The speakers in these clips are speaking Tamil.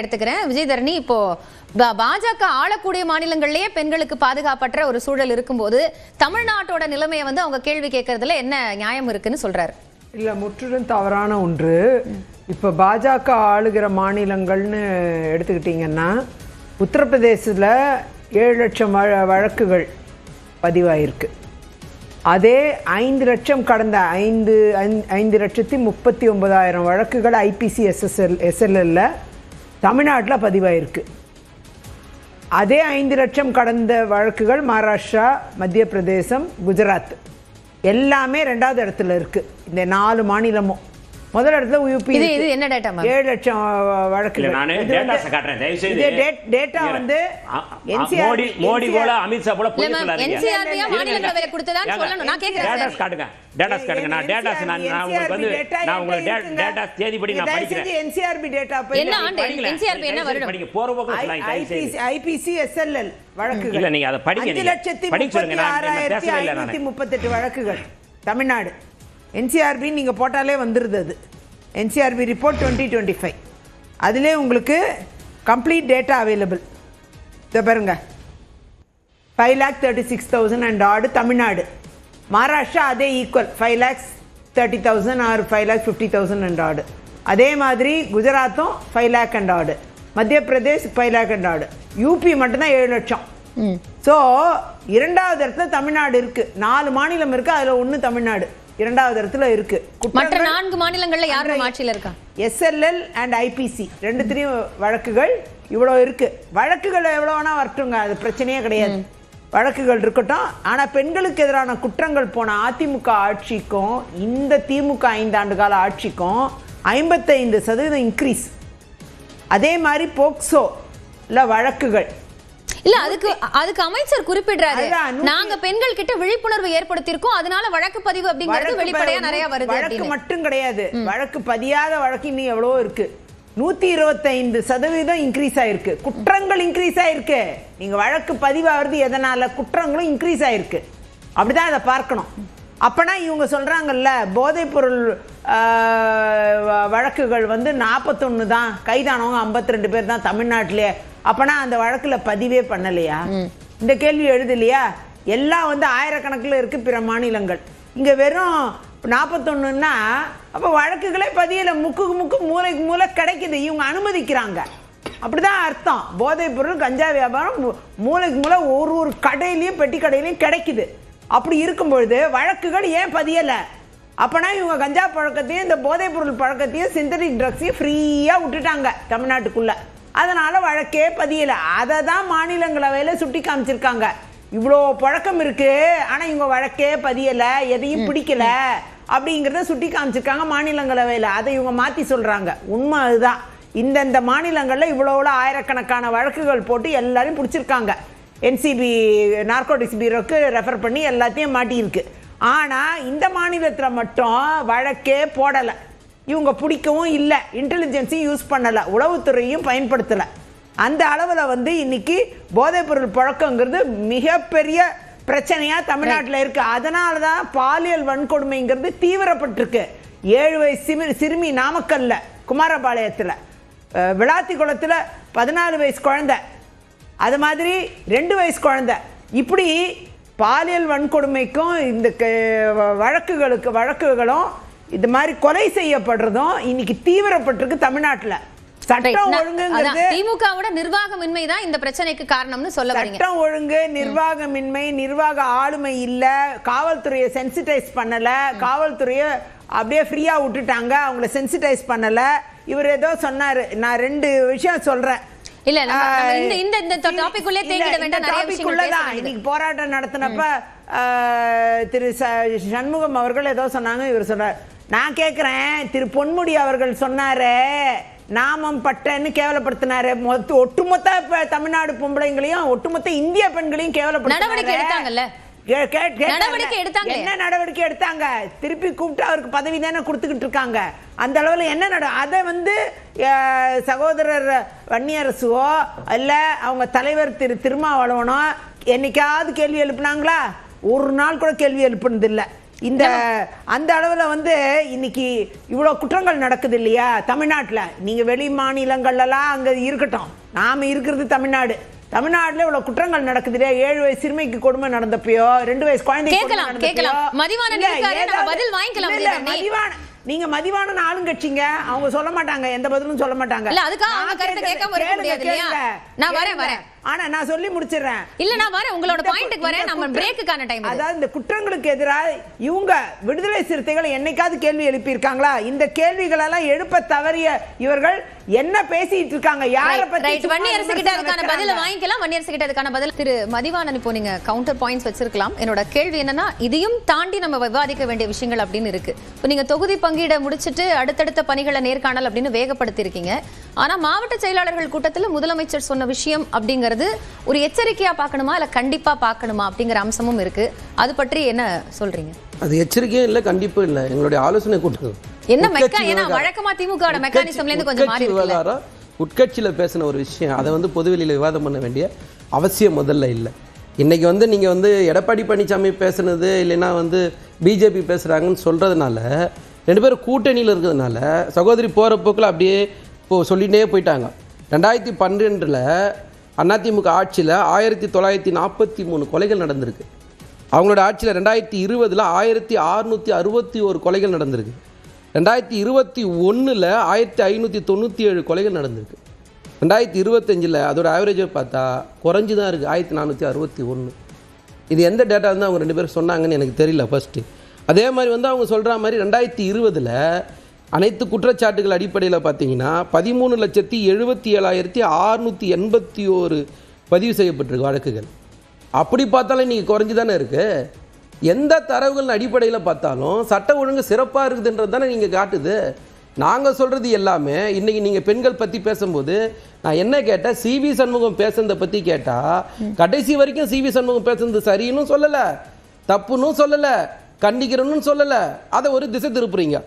எடுத்துக்கிறேன். விஜயதரணி, இப்போ பாஜக ஆளக்கூடிய மாநிலங்களிலேயே பெண்களுக்கு பாதுகாப்பற்ற ஒரு சூழல் இருக்கும்போது தமிழ்நாட்டோட நிலைமையை வந்து அவங்க கேள்வி கேட்கறதுல என்ன நியாயம் இருக்குன்னு சொல்றாரு? இல்ல, முற்றிலும் தவறான ஒன்று. இப்ப பாஜக ஆளுகிற மாநிலங்கள்னு எடுத்துக்கிட்டீங்கன்னா உத்தரப்பிரதேசத்தில் 7 லட்சம் வழக்குகள் பதிவாயிருக்கு. அதே 5 லட்சம் கடந்த 5,39,000 வழக்குகள் ஐபிசி எஸ்எல்எல்ல தமிழ்நாட்டில் பதிவாயிருக்கு. அதே 5 லட்சம் கடந்த வழக்குகள் மகாராஷ்டிரா, மத்திய பிரதேசம், குஜராத் எல்லாமே 2வது இடத்துல இருக்கு. இந்த 4 மாநிலமும் முதல் இடத்துல யூபி. இது என்ன டேட்டா? 7 லட்சம் வழக்குகள். நானே டேட்டாஸ் காட்றேன். தயவு செய்து டேட்டா வந்து மோடி போல அமித் ஷா போல போய் சொல்லாதீங்க. என்சிஆர்பியா மாநிலங்களவையில கொடுத்ததான்னு சொல்லணும். நான் கேக்குறேன். டேட்டாஸ் காட்டுங்க. டேட்டாஸ் காட்டுங்க. நான் டேட்டாஸ் உங்களுக்கு வந்து நான் உங்களுக்கு டேட்டாஸ் தேதிப்படி நான் படிக்கிறேன். என்சிஆர்பி டேட்டா என்ன ஆண்டு? என்சிஆர்பி என்ன வருடம்? படிங்க. போற போக்குல சொல்லாதீங்க. தயவு செய்து ஐபிசி எஸ்எல்எல் வழக்குகள். இல்ல, நீங்க அத படிங்க. 5,36,538 வழக்குகள் தமிழ்நாடு. என்சிஆர்பி நீங்க போட்டாலே வந்துருது. அது என்சிஆர்பி ரிப்போர்ட் 2025. அதிலே உங்களுக்கு கம்ப்ளீட் டேட்டா அவைலபிள். இதை பாருங்க, 5,36,000 and odd தமிழ்நாடு. மகாராஷ்டிரா அதே ஈக்குவல் 5,30,000 or 5,50,000 and odd. அதே மாதிரி குஜராத்தும் 5 lakh and odd. Madhya Pradesh 5 lakh and odd. UP மட்டும்தான் 7 லட்சம். ஸோ 2வது இடத்துல தமிழ்நாடு இருக்கு. 4 மாநிலம் இருக்கு, அதுல 1 தமிழ்நாடு 2வது இடத்துல இருக்கு. மற்ற 4 மாநிலங்கள்ல யார் ஆட்சியில இருக்கா? எஸ்எல்எல் அண்ட் ஐபிசி ரெண்டுத்திலையும் வழக்குகள் இவ்வளவு இருக்கு. வழக்குகள் எவ்வளவு வேணா வரட்டுங்க, அது பிரச்சனையே கிடையாது. வழக்குகள் இருக்கட்டும். ஆனா பெண்களுக்கு எதிரான குற்றங்கள் போன அதிமுக ஆட்சிக்கும் இந்த திமுக 5 ஆண்டு கால ஆட்சிக்கும் 55% இன்க்ரீஸ். அதே மாதிரி போக்சோ வழக்குகள் இல்ல, அதுக்கு அமைச்சர் குறிப்பிடுறாரு, நாங்க பெண்கள் கிட்ட விழிப்புணர்வு ஏற்படுத்தியிருக்கோம், அதனால வழக்கு பதிவு அப்படிங்கிறது வெளிப்படையா நிறைய வருது. வழக்கு மட்டும் கிடையாது, வழக்கு பதியாத வழக்கு இன்னும் எவ்வளவோ இருக்கு. 125% இன்க்ரீஸ் ஆயிருக்கு. குற்றங்கள் இன்க்ரீஸ் ஆயிருக்கு. நீங்க வழக்கு பதிவாகிறது எதனால? குற்றங்களும் இன்க்ரீஸ் ஆயிருக்கு. அப்படிதான் அதை பார்க்கணும். அப்பனா இவங்க சொல்றாங்கல்ல, போதைப் பொருள் வழக்குகள் வந்து 41 தான், கைதானவங்க 52 பேர் தான் தமிழ்நாட்டிலே. அப்பனா அந்த வழக்குல பதிவே பண்ணலையா? இந்த கேள்வி எழுதலையா? எல்லாம் வந்து ஆயிரக்கணக்கில் இருக்கு பிற மாநிலங்கள். இங்க வெறும் 41ன்னா அப்ப வழக்குகளே பதியல. முக்கு மூளைக்கு மூளை கிடைக்குது, இவங்க அனுமதிக்கிறாங்க. அப்படிதான் அர்த்தம். போதைப் பொருள் கஞ்சா வியாபாரம் மூளைக்கு மூளை ஒரு கடையிலையும் பெட்டி கடையிலையும் கிடைக்குது. அப்படி இருக்கும் பொழுது வழக்குகள் ஏன் பதியல? அப்பனா இவங்க கஞ்சா பழக்கத்தையும் இந்த போதைப் பொருள் பழக்கத்தையும் சிந்தட்டிக் ட்ரக்ஸையும் ஃப்ரீயா விட்டுட்டாங்க தமிழ்நாட்டுக்குள்ள. அதனால வழக்கே பதியல. அதை தான் மாநிலங்களவையில சுட்டி காமிச்சிருக்காங்க. இவ்வளோ பழக்கம் இருக்கு, ஆனா இவங்க வழக்கே பதியல, எதையும் பிடிக்கல அப்படிங்கிறத சுட்டி காமிச்சிருக்காங்க மாநிலங்களவையில. அதை இவங்க மாத்தி சொல்றாங்க. உண்மை அதுதான். இந்த மாநிலங்கள்ல இவ்வளவு ஆயிரக்கணக்கான வழக்குகள் போட்டு எல்லாரையும் பிடிச்சிருக்காங்க. என்சிபி நார்கோட்டிக்ஸ் பீரோக்கு ரெஃபர் பண்ணி எல்லாத்தையும் மாட்டியிருக்கு. ஆனா இந்த மாநிலத்தில் மட்டும் வழக்கே போடலை. இவங்க பிடிக்கவும் இல்லை, இன்டெலிஜென்ஸையும் யூஸ் பண்ணலை, உளவுத்துறையும் பயன்படுத்தலை. அந்த அளவில் வந்து இன்னைக்கு போதைப் பொருள் பழக்கங்கிறது மிகப்பெரிய பிரச்சனையா தமிழ்நாட்டில் இருக்கு. அதனால தான் பாலியல் வன்கொடுமைங்கிறது தீவிரப்பட்டிருக்கு. 7 வயசு சிறுமி நாமக்கல்ல, குமாரபாளையத்தில், விளாத்திக்குளத்தில் 14 வயசு குழந்தை, அது மாதிரி 2 வயசு குழந்தை. இப்படி பாலியல் வன்கொடுமைக்கும் இந்த வழக்குகளும் இது மாதிரி கொலை செய்யப்படுறதும் இன்னைக்கு தீவிரப்பட்டிருக்கு தமிழ்நாட்டுல. சட்டம் ஒழுங்குங்கிறது திமுகவோட நிர்வாகமின்மை தான் இந்த பிரச்சனைக்கு காரணம்னு சொல்ல வரீங்க. சட்டம் ஒழுங்கு, நிர்வாகமின்மை, நிர்வாக ஆளுமை இல்ல, காவல்துறையை சென்சிடைஸ் பண்ணல, காவல்துறையை அப்படியே ஃப்ரீயா விட்டுட்டாங்க, அவங்கள சென்சிடைஸ் பண்ணல. இவர் ஏதோ சொன்னாரு, நான் 2 விஷயம் சொல்றேன். இல்ல, இந்த டாபிக்குள்ளே தேங்கிட வேண்டாம். நிறைய விஷயங்கள் தான். இன்னைக்கு போராட்டம் நடத்தினப்ப திரு சண்முகம் அவர்கள் ஏதோ சொன்னாங்க, இவர் சொன்னார். நான் கேட்கிறேன், திரு பொன்முடி அவர்கள் சொன்னாரு, நாமம் பட்டன்னு கேவலப்படுத்தினாரு. ஒட்டுமொத்த தமிழ்நாடு பொம்பளைங்களையும் ஒட்டுமொத்த இந்திய பெண்களையும் கேவலப்படுத்தினாங்க. என்ன நடவடிக்கை எடுத்தாங்க? திருப்பி கூப்பிட்டு அவருக்கு பதவி தானே கொடுத்துக்கிட்டு இருக்காங்க. அந்த அளவுல என்ன அதை வந்து சகோதரர் வன்னியரசுவோ இல்ல அவங்க தலைவர் திரு திருமாவளவனோ என்னைக்காவது கேள்வி எழுப்புனாங்களா? ஒரு நாள் கூட கேள்வி எழுப்புனது இல்லை. இந்த அந்த அளவுல வந்து இன்னைக்கு இவ்வளவு குற்றங்கள் நடக்குது இல்லையா தமிழ்நாட்டுல. நீங்க வெளி மாநிலங்கள்லாம் அங்க இருக்கட்டும், நாம இருக்கிறது தமிழ்நாட்டுல இவ்வளவு குற்றங்கள் நடக்குது இல்லையா? 7 வயசு சிறுமிக்கு கொடுமை நடந்தப்பயோ, 2 வயசு குழந்தைக்கு நீங்க மதிவான ஆளுங்கட்சிங்க, அவங்க சொல்ல மாட்டாங்க, எந்த பதிலும் சொல்ல மாட்டாங்க. ஆனா நான் சொல்லி முடிச்சிடுறேன். இல்ல நான் வரேன், உங்களோட பாயிண்ட்க்கு வரேன். நம்ம பிரேக்குக்கான டைம். அதாவது இந்த குற்றங்களுக்கு எதிராக இவங்க விடுதலை சிறுத்தைகள் என்னைக்காவது கேள்வி எழுப்பி இருக்காங்களா? இந்த கேள்விகள் எல்லாம் எழுப்ப தவறிய இவர்கள் என்ன பேசிட்டு இருக்காங்க? யாரை பத்தி? வன்னியரசு கிட்ட அதுக்கான பதில வாங்கிக்கலாம். வன்னியரசு கிட்ட அதுக்கான பதில். திரு மதிவாணன், இப்போ நீங்க கவுண்டர் பாயிண்ட்ஸ் வச்சிருக்கலாம். என்னோட கேள்வி என்னன்னா, இதையும் தாண்டி நம்ம விவாதிக்க வேண்டிய விஷயங்கள் அப்படின்னு இருக்கு. இப்போ நீங்க தொகுதி பங்கீட முடிச்சிட்டு அடுத்தடுத்த பணிகளை நேர்காணல் அப்படின்னு வேகப்படுத்தி இருக்கீங்க. ஆனா மாவட்ட செயலாளர்கள் கூட்டத்தில் முதலமைச்சர் சொன்ன விஷயம் அப்படிங்கிறது ஒரு எச்சரிக்கையா பார்க்கணுமா இல்ல கண்டிப்பா பார்க்கணுமா அப்படிங்கிற அம்சமும் இருக்கு. அது பற்றி என்ன சொல்றீங்க? அது எச்சரிக்கையும் இல்ல, கண்டிப்பும் இல்ல. எங்களுடைய ஆலோசனை கூட்டம் என்ன வழக்கமா திமுக மெக்கானிசம்ல இருந்து கொஞ்சம் மாறி இருக்கு. உட்கட்சியில பேசின ஒரு விஷயம், அதை வந்து பொதுவெளியில விவாதம் பண்ண வேண்டிய அவசியம் முதல்ல இல்லை. இன்னைக்கு வந்து நீங்க வந்து எடப்பாடி பழனிசாமி பேசுனது இல்லைன்னா வந்து பிஜேபி பேசுறாங்கன்னு சொல்றதுனால, 2 பேரும் கூட்டணியில் இருக்கிறதுனால சகோதரி போற போக்கில் அப்படியே சொல்லிட்டே போயிட்டாங்க. 2012 அதிமுக ஆட்சியில் 1943 கொலைகள் நடந்திருக்கு. அவங்களோட ஆட்சியில் 2020 1661 கொலைகள் நடந்திருக்கு. 2021 1597 கொலைகள் நடந்திருக்கு. 2025 அதோட ஆவரேஜை பார்த்தா குறைஞ்சி தான் இருக்குது, 1461. இது எந்த டேட்டா வந்து அவங்க 2 பேரும் சொன்னாங்கன்னு எனக்கு தெரியல ஃபர்ஸ்ட்டு. அதே மாதிரி வந்து அவங்க சொல்கிற மாதிரி 2020 அனைத்து குற்றச்சாட்டுகள் அடிப்படையில் பார்த்தீங்கன்னா 13,77,681 பதிவு செய்யப்பட்டிருக்கு வழக்குகள். அப்படி பார்த்தாலும் இன்றைக்கி குறைஞ்சி தானே இருக்குது. எந்த தரவுகள் அடிப்படையில் பார்த்தாலும் சட்ட ஒழுங்கு சிறப்பாக இருக்குதுன்றது தானே நீங்கள் காட்டுது. நாங்கள் சொல்கிறது எல்லாமே இன்றைக்கி நீங்கள் பெண்கள் பற்றி பேசும்போது நான் என்ன கேட்டேன், சிவி சண்முகம் பேசுனதை பற்றி கேட்டால் கடைசி வரைக்கும் சிவி சண்முகம் பேசுனது சரின்னு சொல்லலை, தப்புன்னு சொல்லலை, கண்டிக்கிறன்னு சொல்லலை, அதை ஒரு திசை திருப்புறீங்க.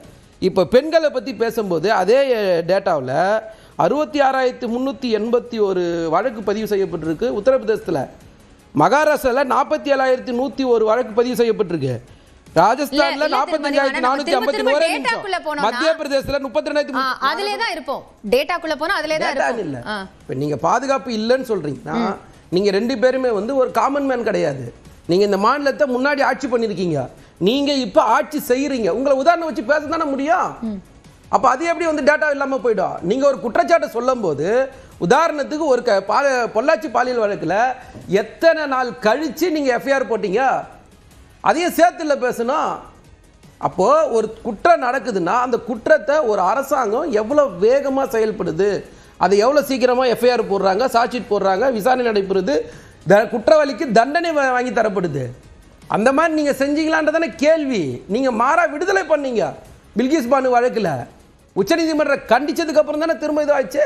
இப்போ பெண்களை பற்றி பேசும்போது அதே டேட்டாவில் 66,381 வழக்கு பதிவு செய்யப்பட்டிருக்கு உத்தரப்பிரதேசத்தில். மகாராஷ்டிராவில் 47,101 வழக்கு பதிவு செய்யப்பட்டிருக்கு. ராஜஸ்தான்ல 45,451, மத்திய பிரதேசத்துல 32,000. அதிலே தான் இருப்போம். டேட்டாக்குள்ள போனா அதிலே தான் இருப்போம். இல்ல இப்போ நீங்க பாதுகாப்பு இல்லைன்னு சொல்றீங்கன்னா நீங்க 2 பேருமே வந்து ஒரு காமன் மேன் கிடையாது. நீங்க இந்த மாநிலத்தை முன்னாடி ஆட்சி பண்ணிருக்கீங்க, நீங்க இப்ப ஆட்சி செய்யறீங்க. உங்களை உதாரணம் வச்சு பேச தானே முடியும். அப்ப அது எப்படி வந்து டேட்டா இல்லாம போயிடும்? நீங்க ஒரு குற்றச்சாட்டை சொல்லும் போது உதாரணத்துக்கு ஒரு பொள்ளாச்சி பாலியல் வழக்குல எத்தனை நாள் கழிச்சு நீங்க எஃப்ஐஆர் போட்டீங்க, அதையும் சேர்த்துல பேசணும். அப்போ ஒரு குற்றம் நடக்குதுன்னா அந்த குற்றத்தை ஒரு அரசாங்கம் எவ்வளவு வேகமா செயல்படுது, அதை எவ்வளவு சீக்கிரமா எஃப்ஐஆர் போடுறாங்க, சார்ஜ் ஷீட் போடுறாங்க, விசாரணை நடைபெறுது, குற்றவாளிக்கு தண்டனை வாங்கி தரப்படுது. அந்த மாதிரி நீங்க செஞ்சீங்களான்றதான கேள்வி. நீங்க மாறா விடுதலை பண்ணீங்க பில்கிஸ் பானு வழக்குல, உச்சநீதிமன்றம் கண்டிச்சதுக்கு அப்புறம் தானே திரும்ப இதுவாச்சு.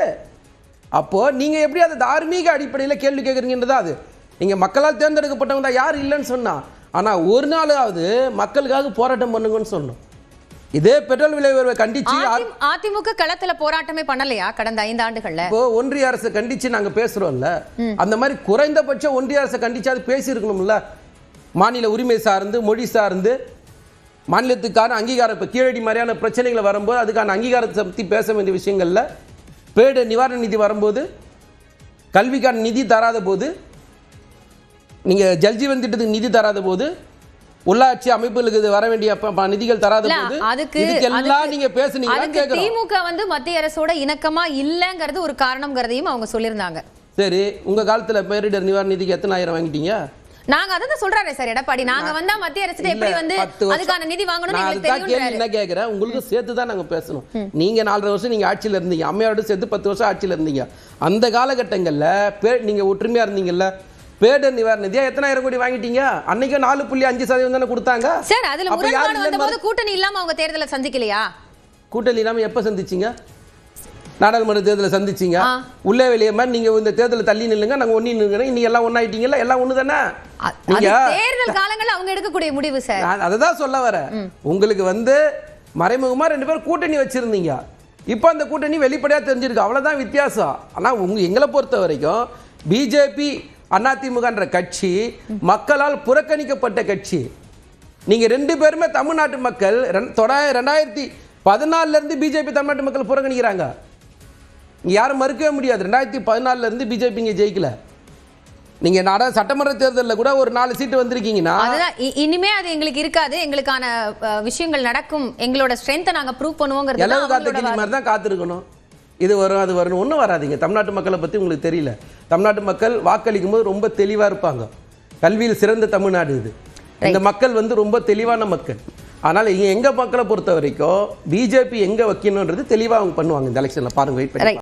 அப்போ நீங்க எப்படி அதை தார்மீக அடிப்படையில் கேள்வி கேட்குறீங்கன்றதா? அது நீங்க மக்களால் தேர்ந்தெடுக்கப்பட்டவங்க தான், யார் இல்லைன்னு சொன்னா. ஆனா ஒரு நாளாவது மக்களுக்காக போராட்டம் பண்ணுங்கன்னு சொன்னோம். இதே பெட்ரோல் விலை உயர்வை கண்டிச்சு அதிமுக களத்துல போராட்டமே பண்ணலையா கடந்த 5 ஆண்டுகள்ல? இப்போ ஒன்றிய அரசு கண்டிச்சு நாங்க பேசுறோம்ல, அந்த மாதிரி குறைந்தபட்சம் ஒன்றிய அரசு கண்டிச்சு அது பேசி இருக்கணும்ல. மாநில உரிமை சார்ந்து, மொழி சார்ந்து, மாநிலத்துக்கான அங்கீகாரம், இப்போ கீழடி மாதிரியான பிரச்சனைகளை வரும்போது அதுக்கான அங்கீகாரத்தை பற்றி பேச வேண்டிய விஷயங்கள்ல, பேரிட நிவாரண நிதி வரும்போது, கல்விக்கான நிதி தராத போது, நீங்கள் ஜல்ஜீவன் திட்டத்துக்கு நிதி தராத போது, உள்ளாட்சி அமைப்புகளுக்கு வர வேண்டிய நிதிகள் தராத போது, இதுக்கெல்லாம் நீங்க பேசுனீங்க. திமுக வந்து மத்திய அரசோட இணக்கமா இல்லங்கிறது ஒரு காரணம்ங்கிறதையும் அவங்க சொல்லியிருந்தாங்க. சரி, உங்க காலத்துல பேரிடர் நிவாரண நிதிக்கு எத்தனை ஆயிரம் வாங்கிட்டீங்க? நாங்க அதான் சொல்றாரே சார் எடப்பாடி, நாங்க வந்தா மத்திய அரசு எப்படி வந்து அதுக்கான நிதி வாங்கணும் எங்களுக்கு தெரியும். என்ன கேக்குறேன், உங்களுக்கு சேர்த்து தான் நாங்க பேசணும். நீங்க 4.5 வருஷம் நீங்க ஆட்சியில இருந்தீங்க, அம்மையோட சேர்த்து 10 வருஷம் ஆட்சியில இருந்தீங்க. அந்த காலகட்டங்கள்ல நீங்க ஒற்றுமையா இருந்தீங்கல்ல, பேரிடர் நிவாரண நிதியா எத்தனை ஆயிரம் கோடி வாங்கிட்டீங்க? அன்னைக்கு 4.5% தானே கொடுத்தாங்க சார். அதுல முரண்பாடு வந்தபோது கூட்டணி இல்லாம அவங்க தேர்தலை சந்திக்கலையா? கூட்டணி இல்லாம எப்ப சந்திச்சீங்க? நாடாளுமன்ற தேர்தலை சந்திச்சீங்க. உள்ளே வெளியே மாதிரி நீங்க இந்த தேர்தலை தள்ளி நில்லுங்க, நாங்க ஒண்ணி நில்லுங்க, இன்னைக்கு எல்லாம் ஒண்ணாயிட்டீங்கல்ல, எல்லாம் ஒண்ணு தானே. நீங்க தேர்தல் காலங்கள்ல அவங்க எடுக்கக்கூடிய முடிவு சார். அததான் சொல்ல வர. உங்களுக்கு வந்து மறைமுகமா 2 பேரும் கூட்டணி வச்சிருந்தீங்க, இப்ப அந்த கூட்டணி வெளிப்படையா தெரிஞ்சிருக்கு, அவ்வளவுதான் வித்தியாசம். ஆனா எங்களை பொறுத்த வரைக்கும் பிஜேபி அதிமுகன்ற கட்சி மக்களால் புறக்கணிக்கப்பட்ட கட்சி. நீங்க 2 பேருமே தமிழ்நாட்டு மக்கள் 2014 இருந்து பிஜேபி தமிழ்நாட்டு மக்கள் புறக்கணிக்கிறாங்க. யாரும் மறுக்கவே முடியாது. 2014 இருந்து பிஜேபி இங்க ஜெயிக்கல. நீங்க சட்டமன்ற தேர்தலில் கூட ஒரு 4 சீட்டு வந்திருக்கீங்கன்னா இனிமே அது எங்களுக்கு இருக்காது, எங்களுக்கான விஷயங்கள் நடக்கும், எங்களோட ஸ்ட்ரென்த்தை நாங்க ப்ரூவ் பண்ணுவோங்கிறது எல்லாம் காத்த கிளி மாதிரி தான் காத்திருக்கணும். இது வரும் அது வரும் ஒன்றும் வராதிங்க. தமிழ்நாட்டு மக்களை பற்றி உங்களுக்கு தெரியல. தமிழ்நாட்டு மக்கள் வாக்களிக்கும் போது ரொம்ப தெளிவாக இருப்பாங்க. கல்வியில் சிறந்த தமிழ்நாடு இது. இந்த மக்கள் வந்து ரொம்ப தெளிவான மக்கள். ஆனால் எங்கள் மக்களை பொறுத்த வரைக்கும் பிஜேபி எங்கே வைக்கணுன்றது தெளிவாக அவங்க பண்ணுவாங்க இந்த எலெக்ஷனில். பாருங்க, வெயிட் பண்ணி.